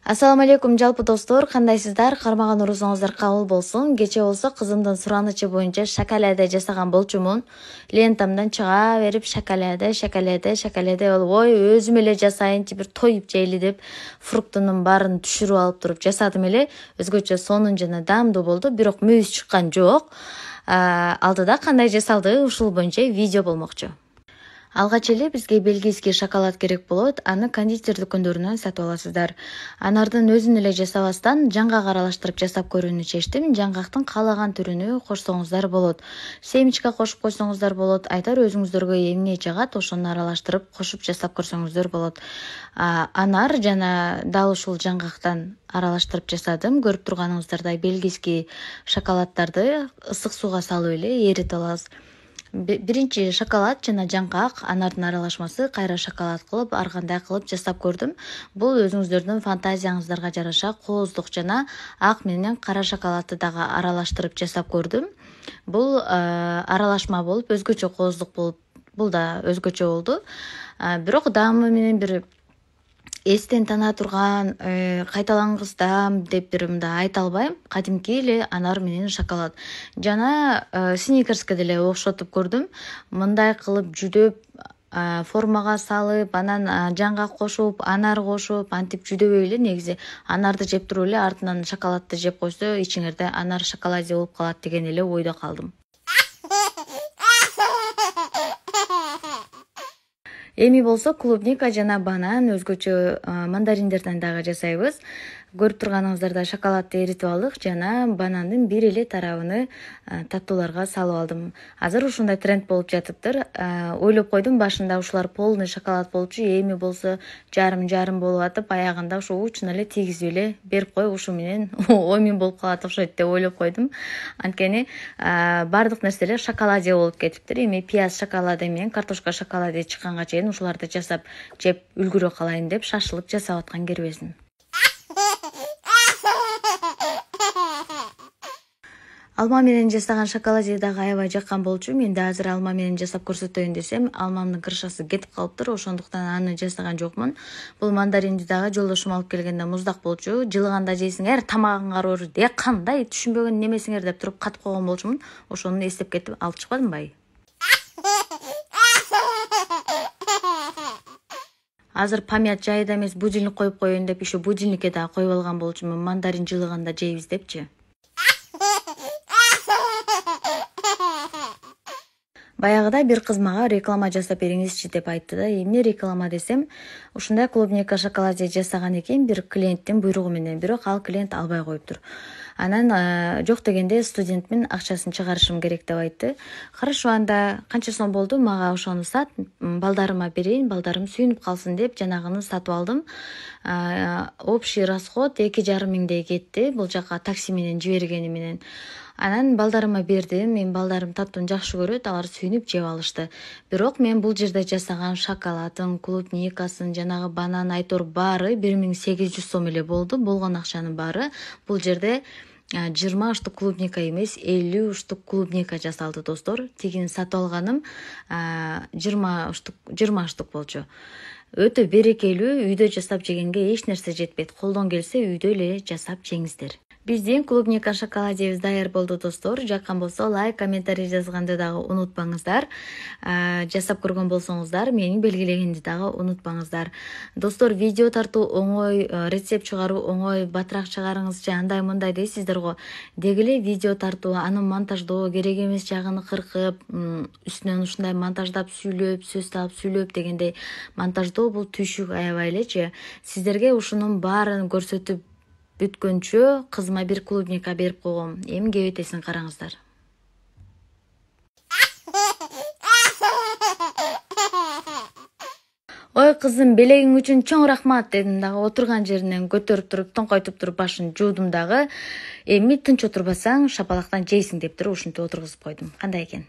Ассаламу алейкум жалпы достор, кандайсыздар? Кармаган урусуңуздар кабыл болсун. Кече болсо кызымдын суранычы боюнча шоколада жасаган болчумун. Лентамдан чыга берип шоколада болуп, ой, өзүм эле жасайынчы, бир тоюп жейли деп фруктунун баарын түшүрүп алып туруп жасадым эле. Өзгөчө сонун жана даамдуу болду, бирок мүйүз чыккан жок. Алдыда кандай жасалды ушул боюнча видео болмокчу. Алгач эле бизге бельгийский шоколад керек болот. Аны кондитер дүкөндөрүнөн сатып аласыздар. Анардын өзүн эле жасабастан жаңгак аралаштырып жасап көрүүнү чечтим. Жаңгактын каалаган түрүнү кошсоңуздар болот. Семечка кошуп койсоңуздар болот. Айтар өзүңүздөргө эмне жагат, ошону аралаштырып кошуп жасап көрсөңүздөр болот. Анар жана дал ушул жаңгактан аралаштырып жасадым. Көрүп турганыңыздардай бельгийский шоколаддарды ысык сууга салып эле эритип алабыз. Биринчи шоколад жана жаңгак, анардын аралашмасы кайра шоколад кылып, ар кандай кылып жасап көрдүм. Бул өзүңүздөрдүн фантазияңыздарга жараша кооздук жана ак менен кара шоколадты дагы аралаштырып жасап көрдүм. Бул аралашма болуп, өзгөчө кооздук болуп, бул да өзгөчө болду. Бирок даамы менен бир эстен тана турган, кайталангыс даам деп бир мындай айта албайм. Кадимки эле анар менен шоколад. Жана сникерске деле окшотуп көрдүм. Мындай кылып жүдөп, формага салып, анан жаңгак кошуп, анар кошуп, антип жүдөбөй эле негизи анарды жеп туруп эле артынан шоколадты жеп койсо, ичиңерде анар шоколаде болуп калат деген эле ойдо калдым. Эми болсо клубника жана банан, өзгөчө мандариндерден дагы жасайбыз. Көрүп турганыңыздардай шоколадты эритип алдык жана банандын бир эле тарабын таттууларга салып алдым. Азыр ушундай тренд болуп жатыптыр. Ойлоп койдум башында ушулар полный шоколад болчу, эми болсо жарым болуп атып, аягында ушу учун эле тийгизип эле берип коюп, ушу менен оймин болуп калат окшойт деп ойлоп койдум. Анткени бардык нерселер шоколаде болуп кетиптир. Эми пияз шоколаде менен картошка шоколаде чыкканга чейин ушуларды жасап жеп үлгүрө калайын деп шашылып жасап аткан кербесин. Алма менен жасаган шоколаде дагы аябай жаккан болчу. Мен да азыр алма менен жасап көрсөтөйүн десем, алмамдын крышасы кетип калыптыр, ошондуктан аны жасаган жокмун. Бул мандаринди дагы жолдошум алып келгенде муздак болчу. Жылыганда жейсиңер, тамагыңар оор, кандай түшүнбөгөн немесиңер деп туруп катып койгон болчумун. Ошону эстеп кетип алып чыкпадымбы? Азыр памят жайда эмес, будильник коюп коеюн деп, еще будильникке дагы коюп алган болчумун. Мандарин жылыганда жейбиз депчи. Баягыда бир кыз мага реклама жасап бериңизчи деп айтты да. Эмне реклама десем, ушундай клубника шоколаде жасаган экен бир клиенттин буйругу менен, бирок ал клиент албай коюптур. Анан жок дегенде студентмин, акчасын чыгарышым керек деп айтты. Хорошо, анда канча сом болду? Мага ошону сат, балдарыма берейин, балдарым сүйүнүп калсын деп жанагыны сатып алдым. Общий расход 2,5 миңдей кетти. Бул жака такси менен жибергени менен. Анан балдарыма бердим. Мен балдарым таттууну жакшы көрөт, алар сүйүнүп жеп алышты. Бирок мен бул жерде жасаган шоколадын, клубникасын, жанагы банан, айтор баары 1800 сом эле болду. Болгон акчанын баары. Бул жерде 20 штук клубника эмес, 50 штук клубника жасалды, достор. Тигин сатып алганым 20 штук болчу. Өтө берекелүү, үйдө жасап жегенге эч нерсе жетпейт. Колдон келсе үйдө эле жасап жеңиздер. Биздин клубника шоколадебиз даяр болду, достор. Жаккан болсо лайк, комментарий жазганды дагы унутпаңыздар. Жасап көргөн болсоңуздар, мени белгилегенди дагы унутпаңыздар. Достор, видео тартуу оңой, рецепт чыгаруу оңой, батыраак чыгарыңызчы, андай мындай дейсиздер го. Деги эле видео тартуу, аны монтаждоо, керек эмес жагын кыркып, үстүнөн ушундай монтаждап сүйлөп, сөз таап сүйлөп дегендей монтаждоо бул түйшүк аябай элечи. Сиздерге ушунун баарын көрсөтүп бүткөнчө кызыма бир клубника берип койгом. Эми кебетесин караңыздар. Ой кызым, белегиң үчүн чоң рахмат дедим дагы, отурган жеринен көтөрүп туруп, тоңкойтуп туруп башын жуудум дагы. Эми тынч отурбасаң шапалактан жейсиң деп туруп ушинтип отургузуп койдум. Кандай экен?